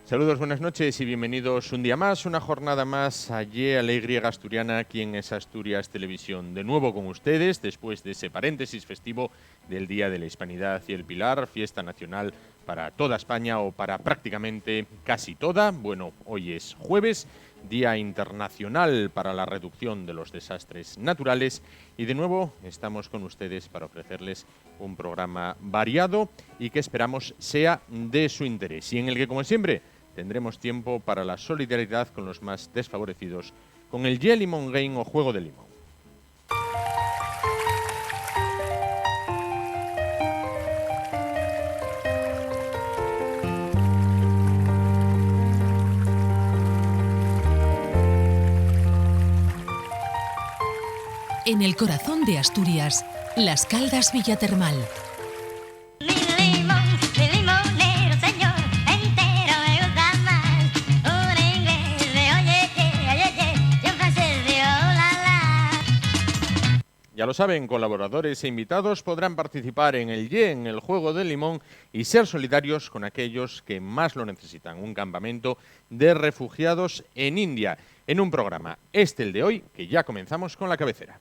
Saludos, buenas noches y bienvenidos un día más, una jornada más allí a la Y Asturiana, aquí en Es Asturias Televisión. De nuevo con ustedes, después de ese paréntesis festivo del Día de la Hispanidad y el Pilar, fiesta nacional para toda España o para prácticamente casi toda. Bueno, hoy es jueves, Día Internacional para la Reducción de los Desastres Naturales y de nuevo estamos con ustedes para ofrecerles un programa variado y que esperamos sea de su interés y en el que, como siempre, tendremos tiempo para la solidaridad con los más desfavorecidos con el Ye Limón Game o Juego de Limón. En el corazón de Asturias, Las Caldas Villatermal. Ya lo saben, colaboradores e invitados podrán participar en el Ye, en el Juego del Limón, y ser solidarios con aquellos que más lo necesitan. Un campamento de refugiados en India, en un programa, el de hoy, que ya comenzamos con la cabecera.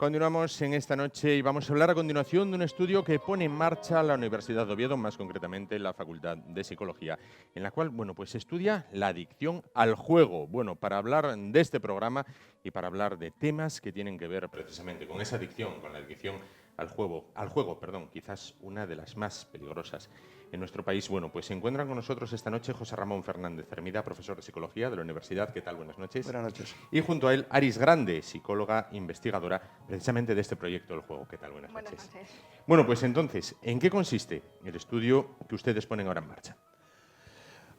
Continuamos en esta noche y vamos a hablar a continuación de un estudio que pone en marcha la Universidad de Oviedo, más concretamente la Facultad de Psicología, en la cual, se estudia la adicción al juego. Bueno, para hablar de este programa y para hablar de temas que tienen que ver precisamente con esa adicción, con la adicción al juego, quizás una de las más peligrosas en nuestro país. Bueno, pues se encuentran con nosotros esta noche José Ramón Fernández Hermida, profesor de Psicología de la Universidad. ¿Qué tal? Buenas noches. Buenas noches. Y junto a él, Aris Grande, psicóloga investigadora precisamente de este proyecto del juego. ¿Qué tal? Buenas noches. Bueno, pues entonces, ¿en qué consiste el estudio que ustedes ponen ahora en marcha?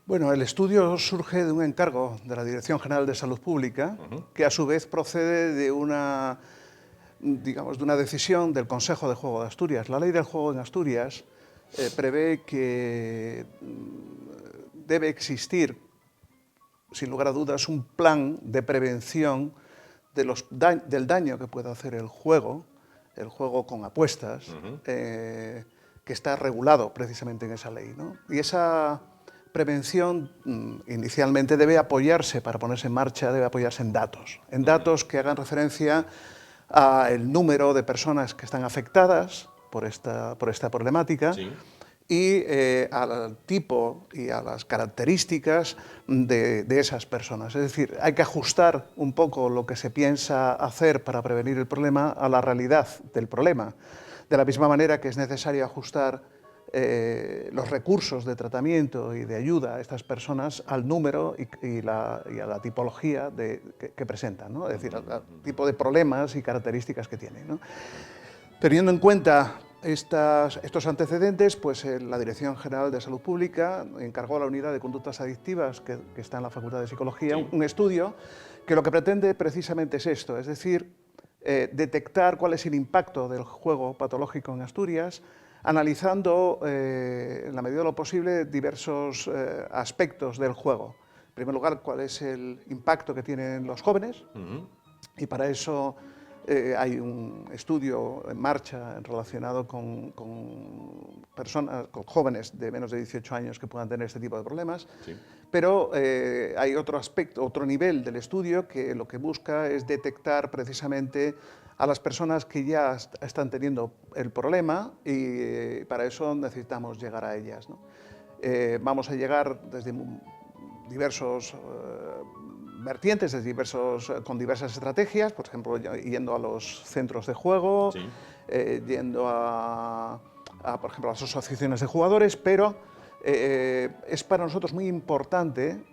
Bueno, el estudio surge de un encargo de la Dirección General de Salud Pública, que a su vez procede de una decisión del Consejo de Juego de Asturias. La ley del juego en Asturias prevé que debe existir, sin lugar a dudas, un plan de prevención del daño que puede hacer el juego con apuestas, que está regulado precisamente en esa ley, ¿no? Y esa prevención inicialmente debe apoyarse, para ponerse en marcha, debe apoyarse en datos que hagan referencia al número de personas que están afectadas por esta problemática. Sí. Y al tipo y a las características de esas personas. Es decir, hay que ajustar un poco lo que se piensa hacer para prevenir el problema a la realidad del problema. De la misma manera que es necesario ajustar los recursos de tratamiento y de ayuda a estas personas al número y a la tipología que presentan, ¿no? Es decir, al tipo de problemas y características que tienen, ¿no? Teniendo en cuenta estos antecedentes, pues la Dirección General de Salud Pública encargó a la Unidad de Conductas Adictivas, que está en la Facultad de Psicología, sí, un estudio que lo que pretende precisamente es esto, es decir, detectar cuál es el impacto del juego patológico en Asturias, analizando, en la medida de lo posible, diversos aspectos del juego. En primer lugar, cuál es el impacto que tienen los jóvenes, y para eso hay un estudio en marcha relacionado con jóvenes de menos de 18 años que puedan tener este tipo de problemas, sí. Pero hay otro aspecto, otro nivel del estudio que lo que busca es detectar precisamente a las personas que ya están teniendo el problema y para eso necesitamos llegar a ellas, ¿no? Vamos a llegar desde diversos vertientes, con diversas estrategias, por ejemplo, yendo a los centros de juego, sí, yendo por ejemplo, a las asociaciones de jugadores, pero es para nosotros muy importante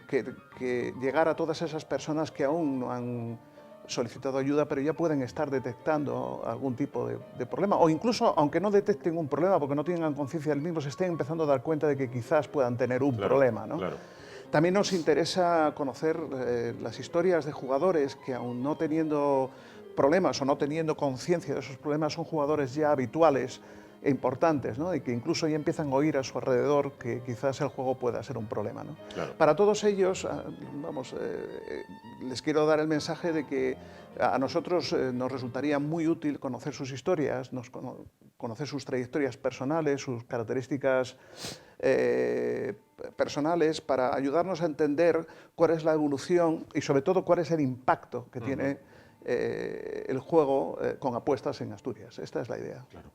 que llegar a todas esas personas que aún no han solicitado ayuda, pero ya pueden estar detectando algún tipo de problema, o incluso, aunque no detecten un problema porque no tengan conciencia del mismo, se estén empezando a dar cuenta de que quizás puedan tener un problema, ¿no? Claro. También nos interesa conocer las historias de jugadores que, aun no teniendo problemas o no teniendo conciencia de esos problemas, son jugadores ya habituales e importantes, ¿no? Y que incluso ya empiezan a oír a su alrededor que quizás el juego pueda ser un problema, ¿no? Claro. Para todos ellos, les quiero dar el mensaje de que a nosotros nos resultaría muy útil conocer sus historias, conocer sus trayectorias personales, sus características personales, para ayudarnos a entender cuál es la evolución y sobre todo cuál es el impacto que tiene el juego con apuestas en Asturias. Esta es la idea. Claro.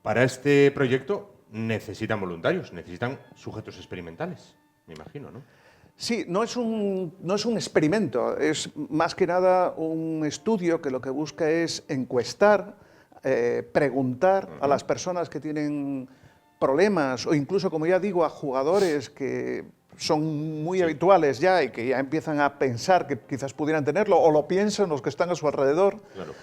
Para este proyecto necesitan voluntarios, necesitan sujetos experimentales, me imagino, ¿no? Sí, no es un experimento, es más que nada un estudio que lo que busca es encuestar, preguntar a las personas que tienen problemas o incluso, como ya digo, a jugadores que son muy habituales ya y que ya empiezan a pensar que quizás pudieran tenerlo o lo piensan los que están a su alrededor. Claro.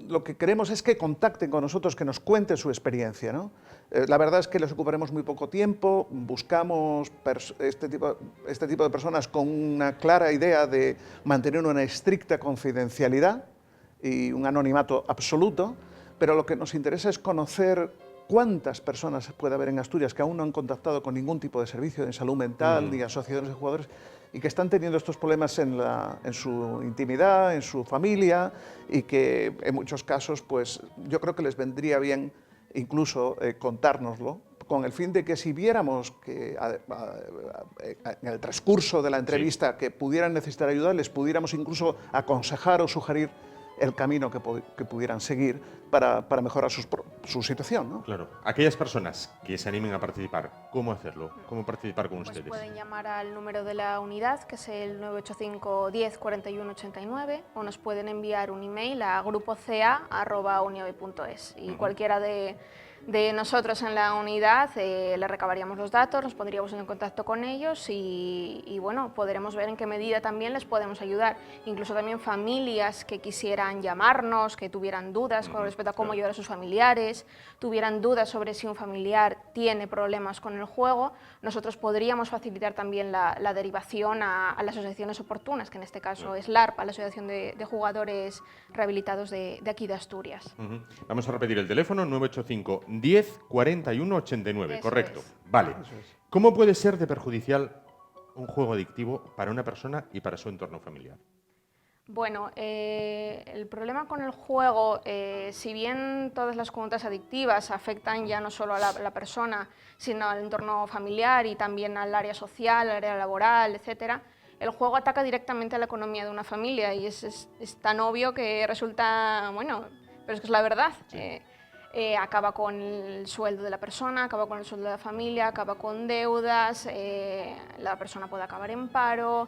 Lo que queremos es que contacten con nosotros, que nos cuenten su experiencia, ¿no? La verdad es que les ocuparemos muy poco tiempo, buscamos este tipo de personas con una clara idea de mantener una estricta confidencialidad y un anonimato absoluto, pero lo que nos interesa es conocer cuántas personas puede haber en Asturias que aún no han contactado con ningún tipo de servicio de salud mental ni asociaciones de jugadores y que están teniendo estos problemas en su intimidad, en su familia y que en muchos casos, pues yo creo que les vendría bien incluso contárnoslo, con el fin de que si viéramos que en el transcurso de la entrevista que pudieran necesitar ayuda, les pudiéramos incluso aconsejar o sugerir el camino que pudieran seguir para mejorar su situación, ¿no? Claro. Aquellas personas que se animen a participar, ¿cómo hacerlo? ¿Cómo participar con ustedes? Pueden llamar al número de la unidad, que es el 985 10 41 89, o nos pueden enviar un email a grupoca@uniobe.es y cualquiera de nosotros en la unidad le recabaríamos los datos, nos pondríamos en contacto con ellos y bueno, podremos ver en qué medida también les podemos ayudar. Incluso también familias que quisieran llamarnos, que tuvieran dudas con respecto a cómo ayudar a sus familiares, tuvieran dudas sobre si un familiar tiene problemas con el juego, nosotros podríamos facilitar también la derivación a las asociaciones oportunas, que en este caso es LARP, la Asociación de Jugadores Rehabilitados de aquí de Asturias. Vamos a repetir el teléfono, 985 10 41 89, Eso correcto. es. Vale. ¿Cómo puede ser de perjudicial un juego adictivo para una persona y para su entorno familiar? Bueno, el problema con el juego, si bien todas las conductas adictivas afectan ya no solo a la persona, sino al entorno familiar y también al área social, al área laboral, etcétera, el juego ataca directamente a la economía de una familia y es tan obvio que resulta, bueno, pero es que es la verdad. Sí. Acaba con el sueldo de la persona, acaba con el sueldo de la familia, acaba con deudas, la persona puede acabar en paro,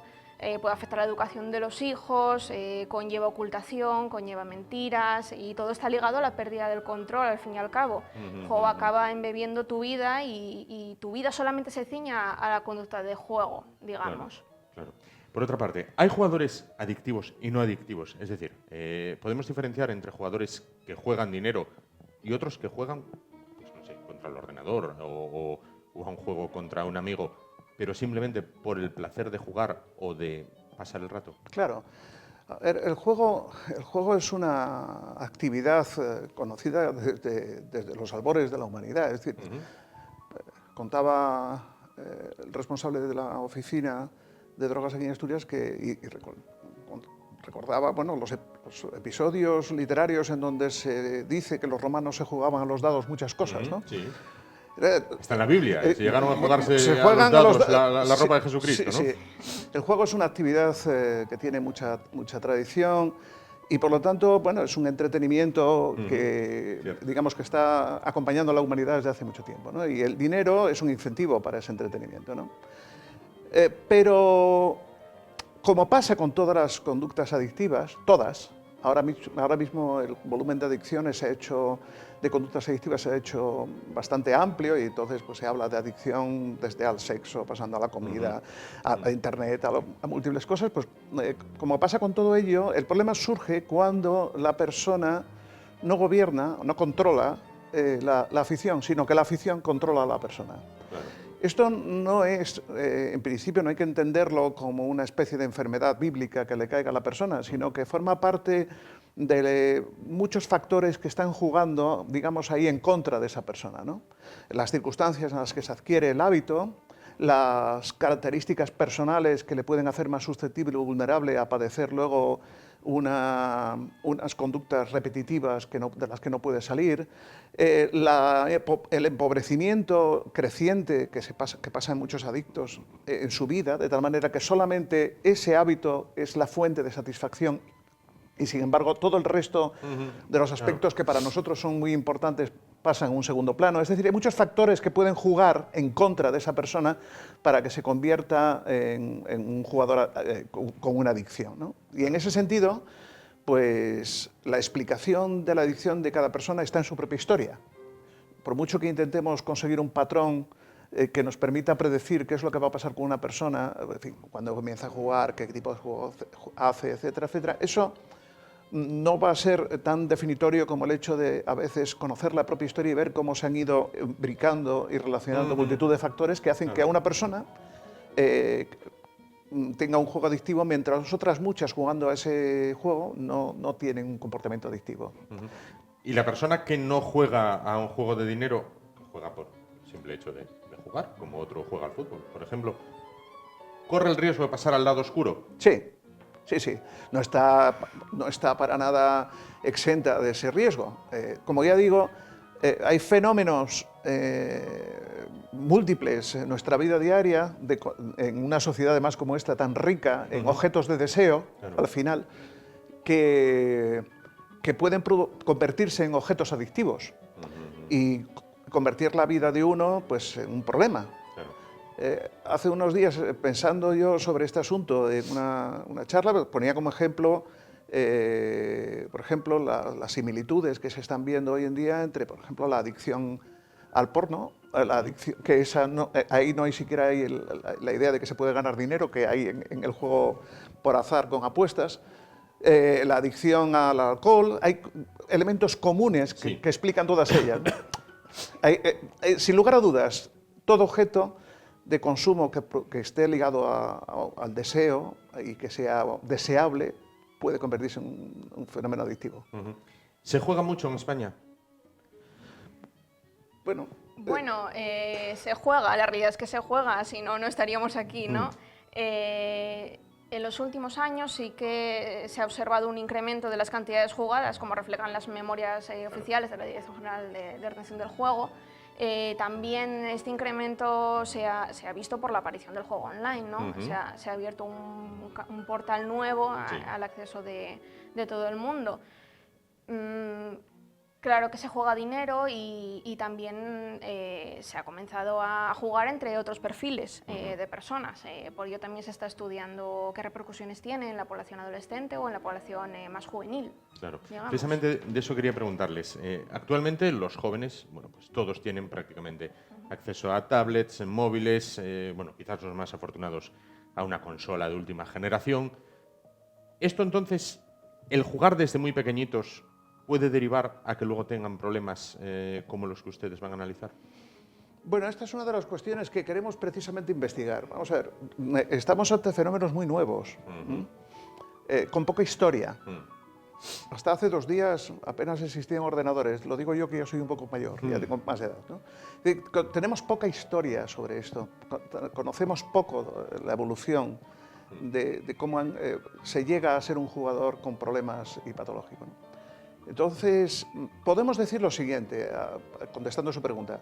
puede afectar la educación de los hijos, conlleva ocultación, conlleva mentiras y todo está ligado a la pérdida del control al fin y al cabo. El juego acaba embebiendo tu vida y tu vida solamente se ciña a la conducta de juego, digamos. Claro. Por otra parte, ¿hay jugadores adictivos y no adictivos? Es decir, ¿podemos diferenciar entre jugadores que juegan dinero y otros que juegan, pues no sé, contra el ordenador o a un juego contra un amigo, pero simplemente por el placer de jugar o de pasar el rato? Claro. El juego es una actividad conocida desde los albores de la humanidad. Es decir, contaba el responsable de la oficina de drogas aquí en Asturias que recordaba, bueno, los episodios literarios en donde se dice que los romanos se jugaban a los dados muchas cosas, ¿no? Sí. Está en la Biblia, se llegaron a jugarse se juegan a los dados la sí, ropa de Jesucristo, ¿no? Sí. El juego es una actividad que tiene mucha tradición y por lo tanto, bueno, es un entretenimiento que, digamos, que está acompañando a la humanidad desde hace mucho tiempo, ¿no? Y el dinero es un incentivo para ese entretenimiento, ¿no? Pero como pasa con todas las conductas adictivas, todas, ahora mismo el volumen de adicciones de conductas adictivas se ha hecho bastante amplio y entonces pues, se habla de adicción desde al sexo, pasando a la comida, a Internet, a múltiples cosas. Pues como pasa con todo ello, el problema surge cuando la persona no gobierna, no controla la afición, sino que la afición controla a la persona. Claro. Esto no es, en principio, no hay que entenderlo como una especie de enfermedad bíblica que le caiga a la persona, sino que forma parte de muchos factores que están jugando, digamos, ahí en contra de esa persona, ¿no? Las circunstancias en las que se adquiere el hábito, las características personales que le pueden hacer más susceptible o vulnerable a padecer luego unas conductas repetitivas de las que no puede salir, el empobrecimiento creciente que pasa en muchos adictos en su vida, de tal manera que solamente ese hábito es la fuente de satisfacción y, sin embargo, todo el resto de los aspectos que para nosotros son muy importantes pasan en un segundo plano. Es decir, hay muchos factores que pueden jugar en contra de esa persona para que se convierta en un jugador con una adicción, ¿no? Y en ese sentido, pues la explicación de la adicción de cada persona está en su propia historia. Por mucho que intentemos conseguir un patrón que nos permita predecir qué es lo que va a pasar con una persona, en fin, cuando comienza a jugar, qué tipo de juego hace, etcétera, etcétera, eso no va a ser tan definitorio como el hecho de a veces conocer la propia historia y ver cómo se han ido brincando y relacionando multitud de factores que hacen que a una persona tenga un juego adictivo, mientras las otras muchas jugando a ese juego no tienen un comportamiento adictivo. Y la persona que no juega a un juego de dinero, que juega por el simple hecho de jugar, como otro juega al fútbol, por ejemplo, ¿corre el riesgo de pasar al lado oscuro? Sí. Sí, no está para nada exenta de ese riesgo. Como ya digo, hay fenómenos múltiples en nuestra vida diaria, en una sociedad además como esta tan rica en objetos de deseo, al final, que pueden convertirse en objetos adictivos y convertir la vida de uno pues, en un problema. Hace unos días, pensando yo sobre este asunto, en una charla, ponía como ejemplo, por ejemplo, las similitudes que se están viendo hoy en día entre, por ejemplo, la adicción al porno, que ahí no hay siquiera la idea de que se puede ganar dinero, que hay en el juego por azar con apuestas, la adicción al alcohol, hay elementos comunes que explican todas ellas, ¿no? Sin lugar a dudas, todo objeto de consumo que esté ligado al deseo y que sea deseable puede convertirse en un fenómeno adictivo. ¿Se juega mucho en España? Bueno, se juega, la realidad es que se juega, si no, no estaríamos aquí, ¿no? En los últimos años sí que se ha observado un incremento de las cantidades jugadas, como reflejan las memorias oficiales de la Dirección General de Ordenación del Juego. También este incremento se ha visto por la aparición del juego online, ¿no? Se ha abierto un portal nuevo al acceso de todo el mundo. Claro que se juega dinero y también se ha comenzado a jugar entre otros perfiles de personas. Por ello también se está estudiando qué repercusiones tiene en la población adolescente o en la población más juvenil. Claro. Precisamente de eso quería preguntarles. Actualmente los jóvenes, bueno, pues todos tienen prácticamente acceso a tablets, móviles, bueno, quizás los más afortunados a una consola de última generación. Esto entonces, el jugar desde muy pequeñitos, ¿puede derivar a que luego tengan problemas como los que ustedes van a analizar? Bueno, esta es una de las cuestiones que queremos precisamente investigar. Vamos a ver, estamos ante fenómenos muy nuevos, con poca historia. Hasta hace 2 días apenas existían ordenadores. Lo digo yo que yo soy un poco mayor, ya tengo más edad, ¿no? Tenemos poca historia sobre esto. Conocemos poco la evolución de cómo se llega a ser un jugador con problemas y patológico, ¿no? Entonces, podemos decir lo siguiente, contestando su pregunta.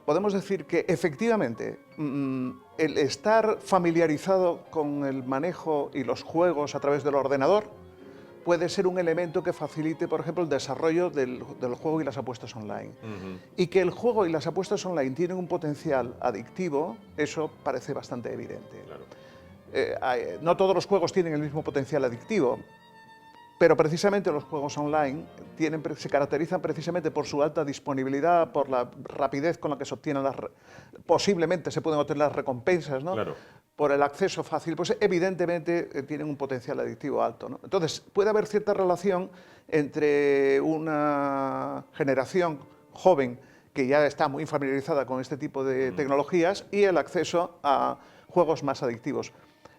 Podemos decir que, efectivamente, el estar familiarizado con el manejo y los juegos a través del ordenador puede ser un elemento que facilite, por ejemplo, el desarrollo del juego y las apuestas online. Y que el juego y las apuestas online tienen un potencial adictivo, eso parece bastante evidente. Claro. No todos los juegos tienen el mismo potencial adictivo, pero precisamente los juegos online se caracterizan precisamente por su alta disponibilidad, por la rapidez con la que se obtienen posiblemente se pueden obtener las recompensas, ¿no? Claro. Por el acceso fácil, pues evidentemente tienen un potencial adictivo alto, ¿no? Entonces, puede haber cierta relación entre una generación joven que ya está muy familiarizada con este tipo de tecnologías, y el acceso a juegos más adictivos.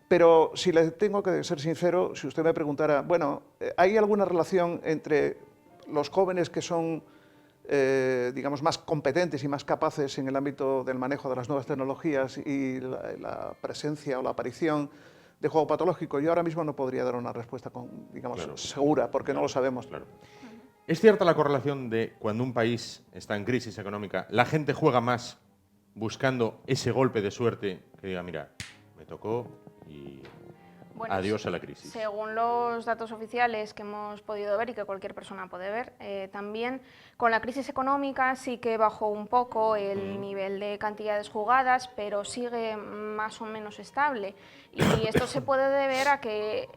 Pero si le tengo que ser sincero, si usted me preguntara, bueno, ¿hay alguna relación entre los jóvenes que son, digamos, más competentes y más capaces en el ámbito del manejo de las nuevas tecnologías y la presencia o la aparición de juego patológico? Yo ahora mismo no podría dar una respuesta segura, porque no lo sabemos. Claro. ¿Es cierta la correlación de cuando un país está en crisis económica, la gente juega más buscando ese golpe de suerte que diga, mira, me tocó y adiós a la crisis? Según los datos oficiales que hemos podido ver y que cualquier persona puede ver, también con la crisis económica sí que bajó un poco el nivel de cantidades jugadas, pero sigue más o menos estable. Y esto se puede deber a que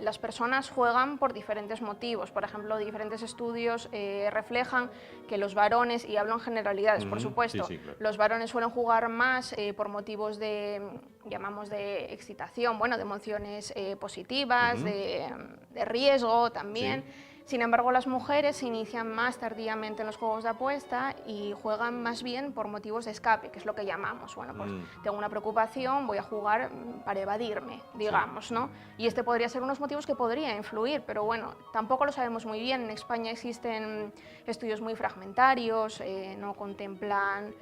las personas juegan por diferentes motivos. Por ejemplo, diferentes estudios reflejan que los varones, y hablo en generalidades, por supuesto, claro. los varones suelen jugar más por motivos de, llamamos, de excitación, bueno, de emociones positivas, de riesgo también. Sí. Sin embargo, las mujeres se inician más tardíamente en los juegos de apuesta y juegan más bien por motivos de escape, que es lo que llamamos. Bueno, pues tengo una preocupación, voy a jugar para evadirme, digamos, ¿no? Y este podría ser unos motivos que podría influir, pero bueno, tampoco lo sabemos muy bien. En España existen estudios muy fragmentarios, no contemplan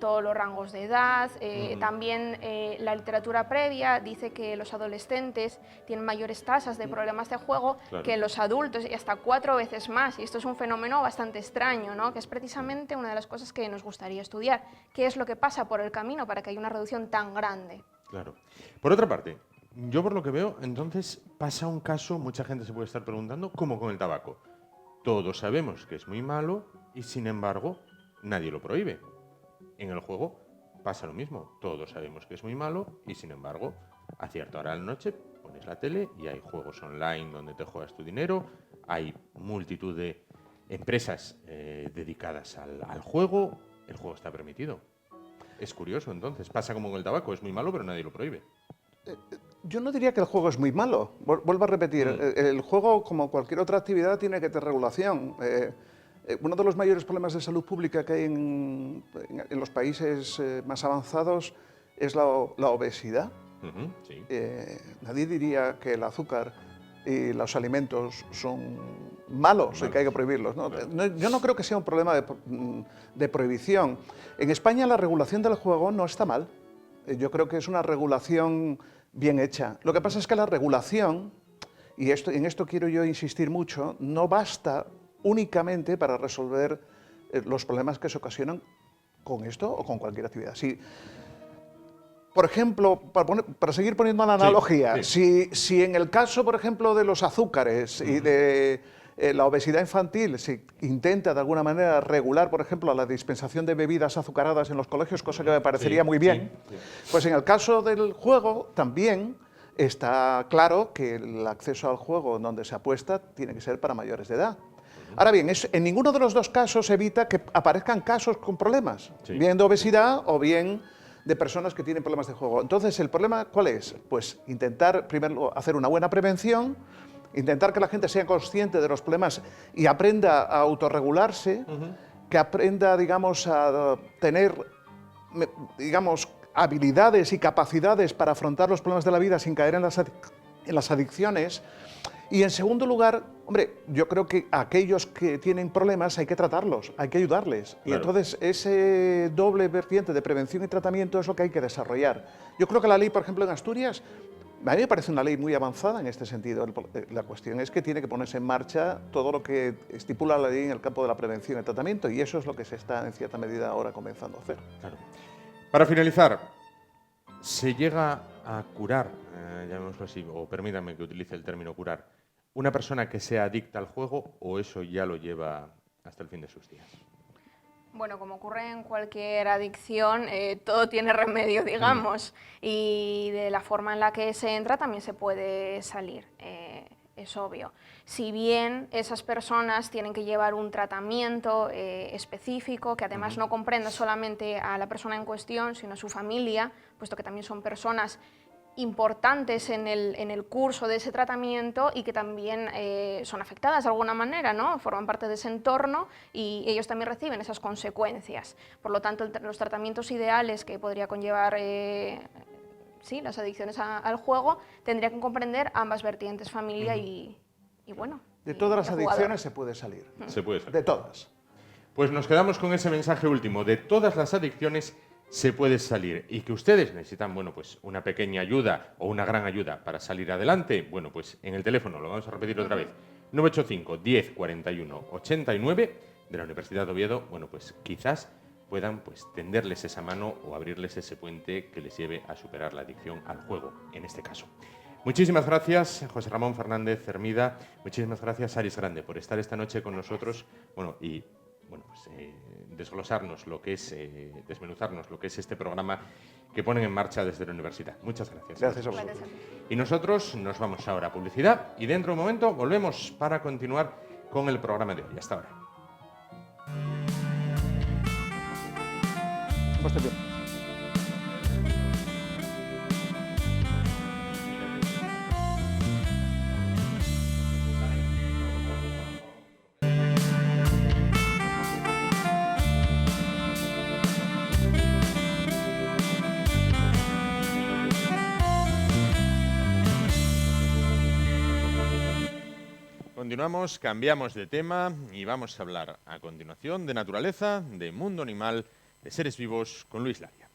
todos los rangos de edad. También la literatura previa dice que los adolescentes tienen mayores tasas de problemas de juego que los adultos, y hasta 4 veces más. Y esto es un fenómeno bastante extraño, ¿no? Que es precisamente una de las cosas que nos gustaría estudiar. ¿Qué es lo que pasa por el camino para que haya una reducción tan grande? Claro. Por otra parte, yo por lo que veo, entonces pasa un caso, mucha gente se puede estar preguntando, como con el tabaco. Todos sabemos que es muy malo y, sin embargo, nadie lo prohíbe. En el juego pasa lo mismo. Todos sabemos que es muy malo y, sin embargo, a cierta hora de la noche pones la tele y hay juegos online donde te juegas tu dinero, hay multitud de empresas dedicadas al juego, el juego está permitido. Es curioso, entonces. Pasa como con el tabaco, es muy malo, pero nadie lo prohíbe. Yo no diría que el juego es muy malo. Vuelvo a repetir, el juego, como cualquier otra actividad, tiene que tener regulación. Uno de los mayores problemas de salud pública que hay en los países más avanzados es la obesidad. Sí. Nadie diría que el azúcar y los alimentos son malos y que hay que prohibirlos, ¿no? Claro. Yo no creo que sea un problema de prohibición. En España la regulación del juego no está mal. Yo creo que es una regulación bien hecha. Lo que pasa es que la regulación, y en esto quiero yo insistir mucho, no basta únicamente para resolver los problemas que se ocasionan con esto o con cualquier actividad. Si, por ejemplo, para seguir poniendo la analogía, si en el caso, por ejemplo, de los azúcares y de la obesidad infantil se intenta de alguna manera regular, por ejemplo, la dispensación de bebidas azucaradas en los colegios, cosa que me parecería muy bien, pues en el caso del juego también está claro que el acceso al juego donde se apuesta tiene que ser para mayores de edad. Ahora bien, en ninguno de los dos casos evita que aparezcan casos con problemas, bien de obesidad o bien de personas que tienen problemas de juego. Entonces, ¿el problema cuál es? Pues intentar primero hacer una buena prevención, intentar que la gente sea consciente de los problemas y aprenda a autorregularse, que aprenda, digamos, a tener, digamos, habilidades y capacidades para afrontar los problemas de la vida sin caer en las adicciones. Y en segundo lugar, hombre, yo creo que a aquellos que tienen problemas hay que tratarlos, hay que ayudarles. Claro. Y entonces ese doble vertiente de prevención y tratamiento es lo que hay que desarrollar. Yo creo que la ley, por ejemplo, en Asturias, a mí me parece una ley muy avanzada en este sentido. La cuestión es que tiene que ponerse en marcha todo lo que estipula la ley en el campo de la prevención y el tratamiento, y eso es lo que se está en cierta medida ahora comenzando a hacer. Claro. Para finalizar, ¿se llega a curar, llamémoslo así, o permítanme que utilice el término curar, una persona que sea adicta al juego, o eso ya lo lleva hasta el fin de sus días? Bueno, como ocurre en cualquier adicción, todo tiene remedio, digamos, y de la forma en la que se entra también se puede salir, es obvio. Si bien esas personas tienen que llevar un tratamiento específico, que además no comprenda solamente a la persona en cuestión, sino a su familia, puesto que también son personas importantes en el curso de ese tratamiento y que también son afectadas de alguna manera, ¿no? Forman parte de ese entorno y ellos también reciben esas consecuencias. Por lo tanto, los tratamientos ideales que podría conllevar sí, las adicciones al juego tendrían que comprender ambas vertientes, familia y bueno. De todas las jugador. adicciones se puede salir. Se puede salir. De todas. Pues nos quedamos con ese mensaje último. De todas las adicciones se puede salir. Y que ustedes necesitan, bueno, pues una pequeña ayuda o una gran ayuda para salir adelante. Bueno, pues en el teléfono, lo vamos a repetir otra vez. 985 10 41 89 de la Universidad de Oviedo. Bueno, pues quizás puedan pues tenderles esa mano o abrirles ese puente que les lleve a superar la adicción al juego, en este caso. Muchísimas gracias, José Ramón Fernández Hermida. Muchísimas gracias, Aris Grande, por estar esta noche con nosotros. Bueno, y bueno, pues, desglosarnos lo que es, desmenuzarnos lo que es este programa que ponen en marcha desde la universidad. Muchas gracias. Gracias a vosotros. Y nosotros nos vamos ahora a publicidad y dentro de un momento volvemos para continuar con el programa de hoy. Hasta ahora. Continuamos, cambiamos de tema y vamos a hablar a continuación de naturaleza, de mundo animal, de seres vivos con Luis Laria.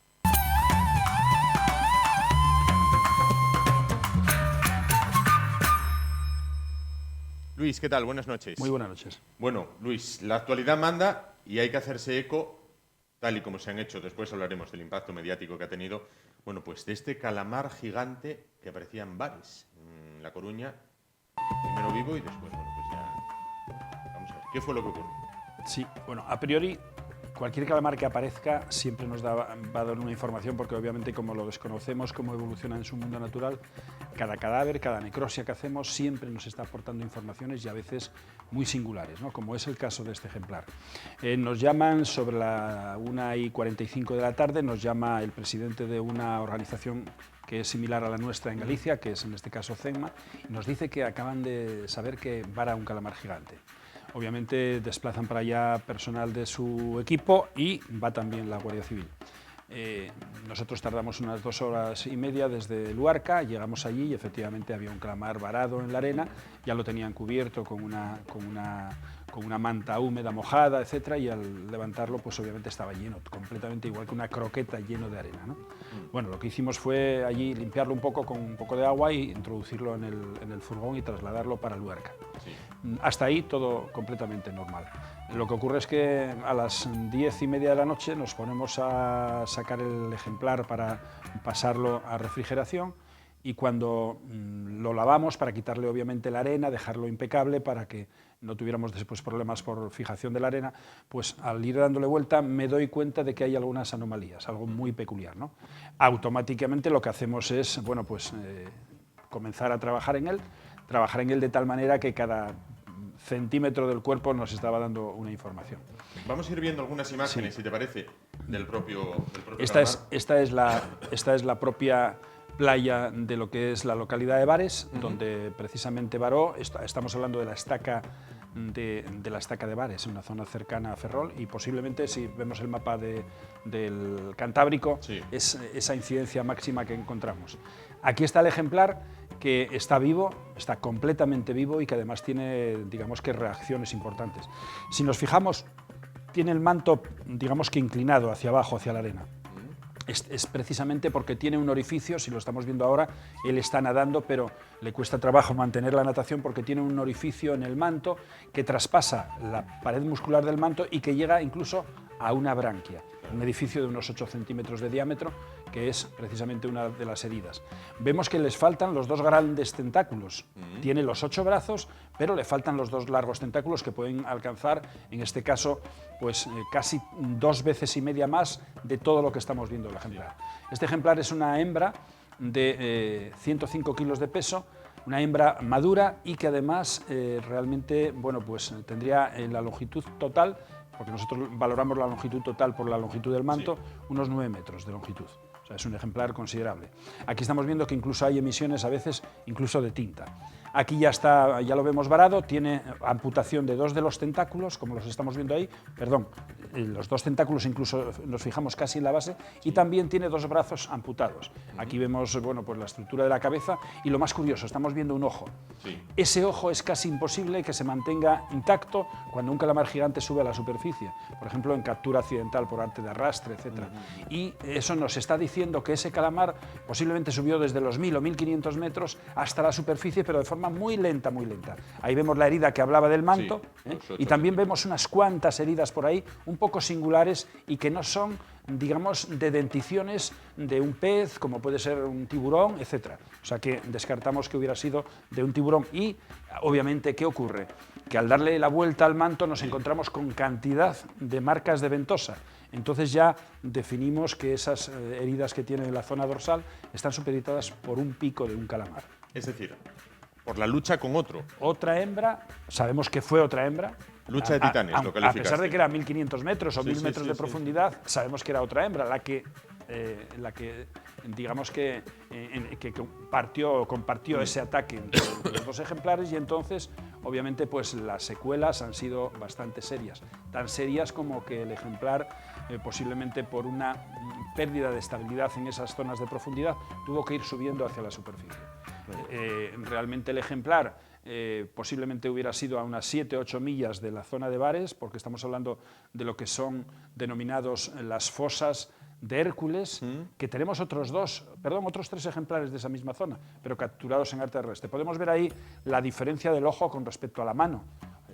Luis, ¿qué tal? Buenas noches. Muy buenas noches. Bueno, Luis, la actualidad manda y hay que hacerse eco, tal y como se han hecho, después hablaremos del impacto mediático que ha tenido, bueno, pues de este calamar gigante que aparecía en bares, en La Coruña, primero vivo y después, bueno, pues ya... Vamos a ver, ¿qué fue lo que ocurrió? Sí, bueno, a priori, cualquier calamar que aparezca siempre nos va a dar una información, porque obviamente como lo desconocemos, cómo evoluciona en su mundo natural, cada cadáver, cada necropsia que hacemos siempre nos está aportando informaciones y a veces muy singulares, ¿no? Como es el caso de este ejemplar. Nos llaman sobre la 1:45 de la tarde, nos llama el presidente de una organización que es similar a la nuestra en Galicia, que es en este caso CENMA, y nos dice que acaban de saber que vara un calamar gigante. Obviamente desplazan para allá personal de su equipo y va también la Guardia Civil. Nosotros tardamos unas 2 horas y media desde Luarca, llegamos allí y efectivamente había un calamar varado en la arena, ya lo tenían cubierto con una manta húmeda mojada, etcétera, y al levantarlo pues obviamente estaba lleno, completamente igual que una croqueta lleno de arena, ¿no? Bueno, lo que hicimos fue allí limpiarlo un poco con un poco de agua y introducirlo en el furgón y trasladarlo para Luarca. Sí. Hasta ahí todo completamente normal. Lo que ocurre es que a las 10:30 de la noche nos ponemos a sacar el ejemplar para pasarlo a refrigeración y cuando lo lavamos para quitarle obviamente la arena, dejarlo impecable para que no tuviéramos después problemas por fijación de la arena, pues al ir dándole vuelta me doy cuenta de que hay algunas anomalías, algo muy peculiar, ¿no? Automáticamente lo que hacemos es, bueno, pues comenzar a trabajar en él de tal manera que cada centímetro del cuerpo nos estaba dando una información. Vamos a ir viendo algunas imágenes, si te parece, del propio Esta calamar. es la propia playa de lo que es la localidad de Bares, donde precisamente varó. Estamos hablando de la estaca de Bares, en una zona cercana a Ferrol, y posiblemente, si vemos el mapa del Cantábrico, sí, es esa incidencia máxima que encontramos. Aquí está el ejemplar, que está vivo, está completamente vivo y que además tiene, digamos que, reacciones importantes. Si nos fijamos, tiene el manto, digamos que inclinado hacia abajo, hacia la arena. Es precisamente porque tiene un orificio, si lo estamos viendo ahora, él está nadando, pero le cuesta trabajo mantener la natación porque tiene un orificio en el manto que traspasa la pared muscular del manto y que llega incluso a una branquia, un edificio de unos 8 centímetros de diámetro, que es precisamente una de las heridas. Vemos que les faltan los 2 grandes tentáculos. Tiene los 8 brazos, pero le faltan los 2 largos tentáculos que pueden alcanzar, en este caso, pues casi 2 veces y media más de todo lo que estamos viendo el ejemplar. Este ejemplar es una hembra de 105 kilos de peso, una hembra madura y que además realmente, bueno, pues tendría en la longitud total, porque nosotros valoramos la longitud total por la longitud del manto, sí, unos 9 metros de longitud. O sea, es un ejemplar considerable. Aquí estamos viendo que incluso hay emisiones a veces incluso de tinta. Aquí ya está, ya lo vemos varado, tiene amputación de 2 de los tentáculos, como los estamos viendo ahí, perdón, los 2 tentáculos incluso nos fijamos casi en la base, y también tiene 2 brazos amputados. Aquí vemos, bueno, pues la estructura de la cabeza y lo más curioso, estamos viendo un ojo. Sí. Ese ojo es casi imposible que se mantenga intacto cuando un calamar gigante sube a la superficie, por ejemplo en captura accidental por arte de arrastre, etc. Y eso nos está diciendo que ese calamar posiblemente subió desde los 1000 o 1500 metros hasta la superficie, pero de forma muy lenta, muy lenta. Ahí vemos la herida que hablaba del manto, Sí, y también vemos unas cuantas heridas por ahí, un poco singulares y que no son, digamos, de denticiones de un pez, como puede ser un tiburón, etc. O sea que descartamos que hubiera sido de un tiburón. Y, obviamente, ¿qué ocurre? Que al darle la vuelta al manto nos encontramos con cantidad de marcas de ventosa. Entonces ya definimos que esas heridas que tiene en la zona dorsal están supeditadas por un pico de un calamar. Es decir, por la lucha con otro. Otra hembra, sabemos que fue otra hembra. Lucha de titanes, lo A calificaste. pesar de que era 1500 metros o 1000 sí, metros sí, de sí. profundidad, sabemos que era otra hembra, la que digamos que compartió ese ataque entre los 2 ejemplares, y entonces, obviamente, pues las secuelas han sido bastante serias. Tan serias como que el ejemplar, posiblemente por una pérdida de estabilidad en esas zonas de profundidad, tuvo que ir subiendo hacia la superficie. Realmente el ejemplar posiblemente hubiera sido a unas 7-8 millas de la zona de Bares, porque estamos hablando de lo que son denominados las fosas de Hércules, que tenemos otros 3 ejemplares de esa misma zona, pero capturados en arte terrestre. Podemos ver ahí la diferencia del ojo con respecto a la mano.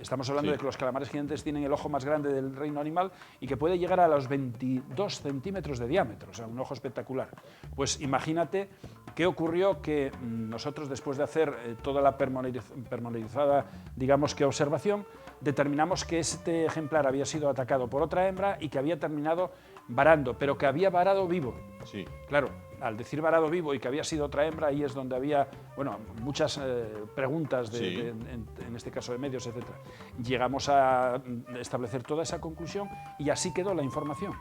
Estamos hablando de que los calamares gigantes tienen el ojo más grande del reino animal y que puede llegar a los 22 centímetros de diámetro, o sea, un ojo espectacular. Pues imagínate qué ocurrió, que nosotros, después de hacer toda la pormenorizada, digamos que observación, determinamos que este ejemplar había sido atacado por otra hembra y que había terminado varando, pero que había varado vivo. Sí. Claro, al decir varado vivo y que había sido otra hembra, ahí es donde había, bueno, muchas preguntas, en este caso de medios, etc. Llegamos a establecer toda esa conclusión y así quedó la información.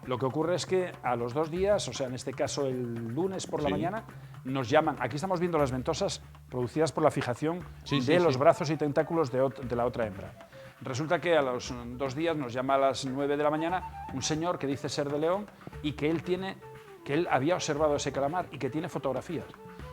Lo que ocurre es que a los 2 días, o sea, en este caso el lunes por la mañana, nos llaman. Aquí estamos viendo las ventosas producidas por la fijación de los brazos y tentáculos de la otra hembra. Resulta que a los 2 días nos llama a las 9 de la mañana un señor que dice ser de León y que él había observado ese calamar y que tiene fotografías.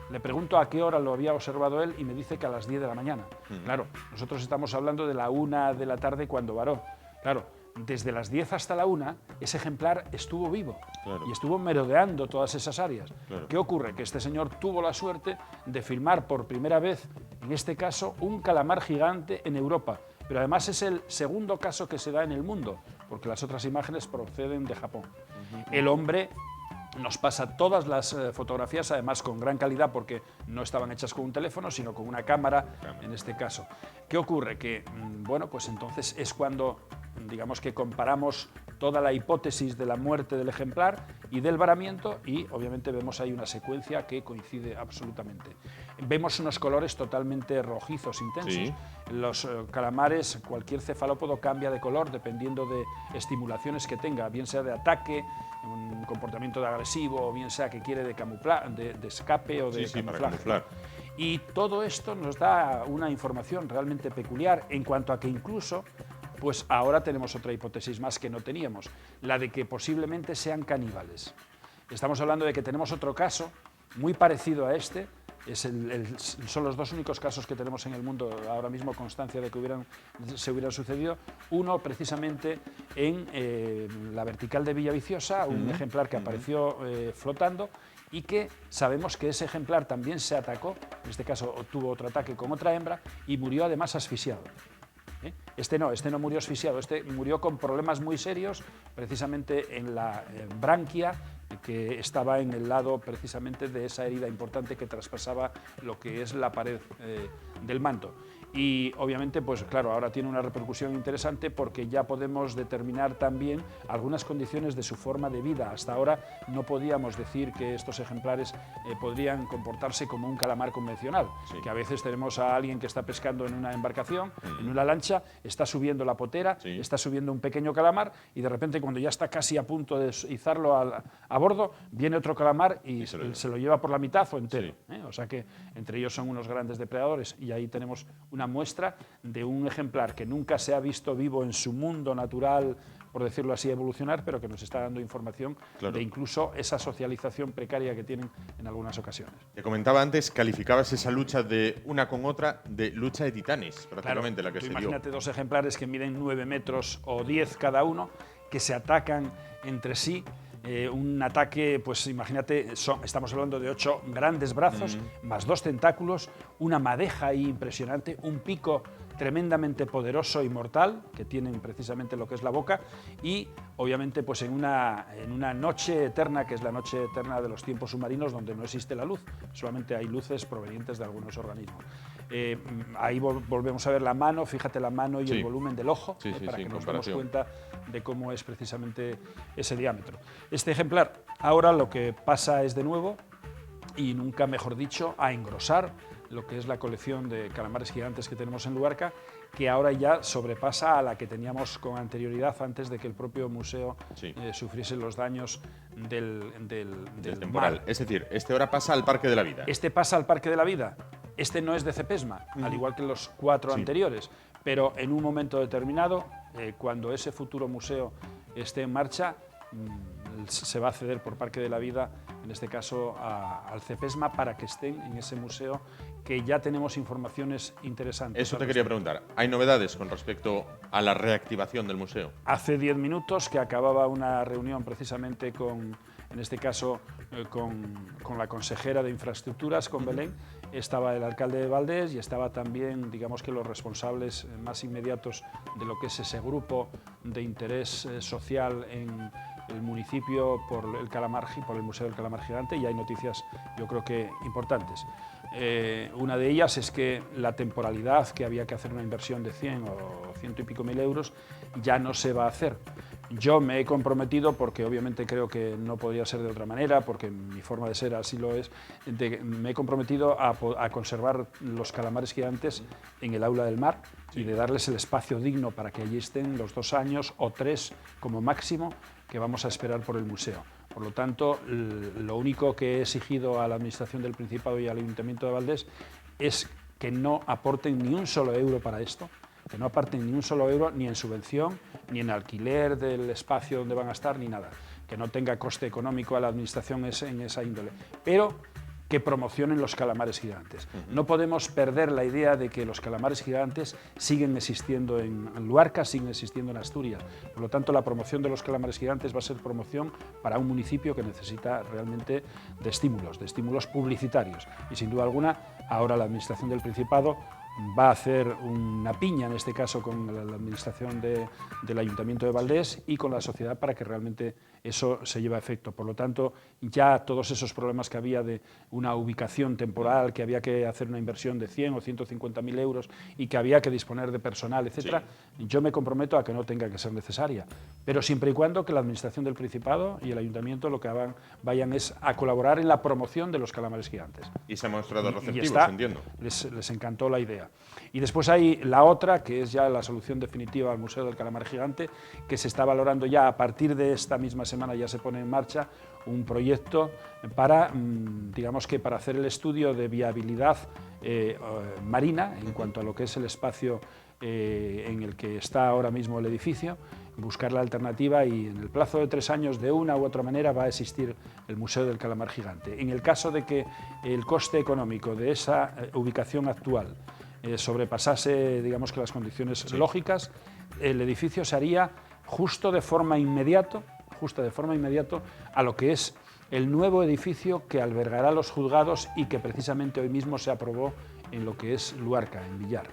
Le pregunto a qué hora lo había observado él y me dice que a las 10 de la mañana. Claro, nosotros estamos hablando de la 1 de la tarde cuando varó. Claro, desde las 10 hasta la 1, ese ejemplar estuvo vivo y estuvo merodeando todas esas áreas. ¿Qué ocurre? Que este señor tuvo la suerte de filmar por primera vez, en este caso, un calamar gigante en Europa. Pero además es el segundo caso que se da en el mundo, porque las otras imágenes proceden de Japón. El hombre nos pasa todas las fotografías, además con gran calidad, porque no estaban hechas con un teléfono, sino con una cámara, en este caso. ¿Qué ocurre? Que, bueno, pues entonces es cuando, digamos que comparamos toda la hipótesis de la muerte del ejemplar y del varamiento, y obviamente vemos ahí una secuencia que coincide absolutamente. Vemos unos colores totalmente rojizos, intensos. Sí. Los calamares, cualquier cefalópodo cambia de color dependiendo de estimulaciones que tenga, bien sea de ataque, un comportamiento de agresivo, o bien sea que quiere de escape o de camuflaje. Para camuflar. Y todo esto nos da una información realmente peculiar en cuanto a que incluso, pues ahora tenemos otra hipótesis más que no teníamos, la de que posiblemente sean caníbales. Estamos hablando de que tenemos otro caso muy parecido a este. Son los 2 únicos casos que tenemos en el mundo ahora mismo constancia de que se hubieran sucedido. Uno precisamente en la vertical de Villaviciosa, un ejemplar que apareció flotando y que sabemos que ese ejemplar también se atacó, en este caso tuvo otro ataque con otra hembra y murió además asfixiado. Este no murió asfixiado, este murió con problemas muy serios, precisamente en la branquia, que estaba en el lado precisamente de esa herida importante que traspasaba lo que es la pared del manto. y obviamente, pues claro, ahora tiene una repercusión interesante porque ya podemos determinar también algunas condiciones de su forma de vida. Hasta ahora no podíamos decir que estos ejemplares podrían comportarse como un calamar convencional, que a veces tenemos a alguien que está pescando en una embarcación, en una lancha, está subiendo la potera, está subiendo un pequeño calamar y de repente cuando ya está casi a punto de izarlo a bordo, viene otro calamar y se lo lleva por la mitad o entero. O sea que entre ellos son unos grandes depredadores y ahí tenemos una muestra de un ejemplar que nunca se ha visto vivo en su mundo natural, por decirlo así, evolucionar, pero que nos está dando información de incluso esa socialización precaria que tienen en algunas ocasiones. Te comentaba antes, calificabas esa lucha de una con otra de lucha de titanes, prácticamente la que se dio. Imagínate dos ejemplares que miden 9 metros o 10 cada uno, que se atacan entre sí. Un ataque, pues imagínate, estamos hablando de 8 grandes brazos, más 2 tentáculos, una madeja ahí impresionante, un pico tremendamente poderoso y mortal, que tienen precisamente lo que es la boca, y obviamente pues en una noche eterna, que es la noche eterna de los tiempos submarinos, donde no existe la luz, solamente hay luces provenientes de algunos organismos. Ahí volvemos a ver la mano, fíjate la mano y el volumen del ojo, para que nos demos cuenta de cómo es precisamente ese diámetro. Este ejemplar ahora lo que pasa es de nuevo, y nunca mejor dicho, a engrosar lo que es la colección de calamares gigantes que tenemos en Luarca, que ahora ya sobrepasa a la que teníamos con anterioridad antes de que el propio museo sufriese los daños del temporal. mar. Es decir, este ahora pasa al Parque de la Vida. Este pasa al Parque de la Vida. Este no es de Cepesma, al igual que los 4 anteriores, pero en un momento determinado, cuando ese futuro museo esté en marcha, se va a ceder por Parque de la Vida, en este caso al Cepesma, para que estén en ese museo, que ya tenemos informaciones interesantes. Eso te quería preguntar. ¿Hay novedades con respecto a la reactivación del museo? Hace 10 minutos que acababa una reunión precisamente con, en este caso, con la consejera de Infraestructuras, con Belén. Estaba el alcalde de Valdés y estaba también, digamos que los responsables más inmediatos de lo que es ese grupo de interés social en el municipio por el Museo del Calamar Gigante, y hay noticias, yo creo que importantes. Una de ellas es que la temporalidad, que había que hacer una inversión de 100 o 100 y pico mil euros, ya no se va a hacer. Yo me he comprometido, porque obviamente creo que no podría ser de otra manera, porque mi forma de ser así lo es, me he comprometido a conservar los calamares gigantes en el aula del mar y de darles el espacio digno para que allí estén los 2 años o 3 como máximo que vamos a esperar por el museo. Por lo tanto, lo único que he exigido a la Administración del Principado y al Ayuntamiento de Valdés es que no aporten ni un solo euro para esto, que no aparten ni un solo euro ni en subvención, ni en alquiler del espacio donde van a estar, ni nada, que no tenga coste económico a la Administración en esa índole, pero que promocionen los calamares gigantes. No podemos perder la idea de que los calamares gigantes siguen existiendo en Luarca, siguen existiendo en Asturias. Por lo tanto, la promoción de los calamares gigantes va a ser promoción para un municipio que necesita realmente de estímulos publicitarios. Y sin duda alguna, ahora la Administración del Principado va a hacer una piña, en este caso con la administración del Ayuntamiento de Valdés y con la sociedad, para que realmente eso se lleve a efecto. Por lo tanto, ya todos esos problemas que había de una ubicación temporal, que había que hacer una inversión de 100 o 150.000 euros y que había que disponer de personal, etcétera, yo me comprometo a que no tenga que ser necesaria, pero siempre y cuando que la Administración del Principado y el Ayuntamiento lo que vayan es a colaborar en la promoción de los calamares gigantes. Y se ha mostrado receptivos, entiendo. Les encantó la idea. Y después hay la otra, que es ya la solución definitiva al Museo del Calamar Gigante, que se está valorando ya a partir de esta misma semana, ya se pone en marcha un proyecto para, digamos que para hacer el estudio de viabilidad marina en cuanto a lo que es el espacio en el que está ahora mismo el edificio, buscar la alternativa, y en el plazo de 3 años, de una u otra manera, va a existir el Museo del Calamar Gigante. En el caso de que el coste económico de esa ubicación actual sobrepasase, digamos que las condiciones lógicas, el edificio se haría justo de forma inmediata a lo que es el nuevo edificio que albergará los juzgados y que precisamente hoy mismo se aprobó en lo que es Luarca, en Villar.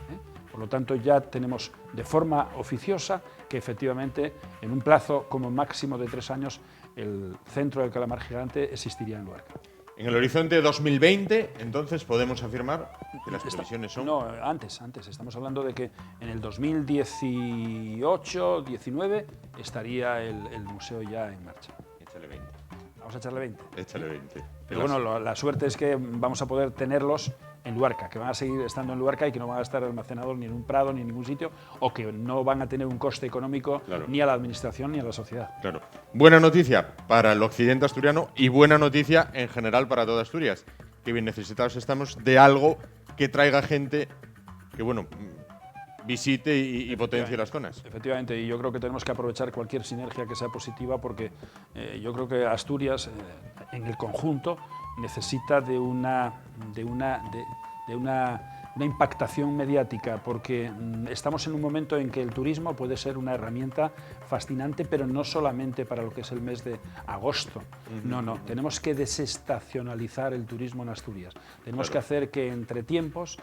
Por lo tanto, ya tenemos de forma oficiosa que efectivamente en un plazo como máximo de 3 años el Centro del Calamar Gigante existiría en Luarca. En el horizonte 2020, entonces, podemos afirmar que las previsiones son... No, antes. Estamos hablando de que en el 2018-19 estaría el museo ya en marcha. Échale 20. Vamos a echarle 20. Échale 20. Pero bueno, la suerte es que vamos a poder tenerlos en Luarca, que van a seguir estando en Luarca y que no van a estar almacenados ni en un prado ni en ningún sitio, o que no van a tener un coste económico ni a la administración ni a la sociedad. Claro. Buena noticia para el occidente asturiano y buena noticia en general para toda Asturias. Que bien necesitados estamos de algo que traiga gente que, bueno, visite y potencie las zonas. Efectivamente, y yo creo que tenemos que aprovechar cualquier sinergia que sea positiva, porque yo creo que Asturias, en el conjunto, necesita de una impactación mediática, porque estamos en un momento en que el turismo puede ser una herramienta fascinante, pero no solamente para lo que es el mes de agosto. No, tenemos que desestacionalizar el turismo en Asturias. Tenemos que hacer que entre tiempos,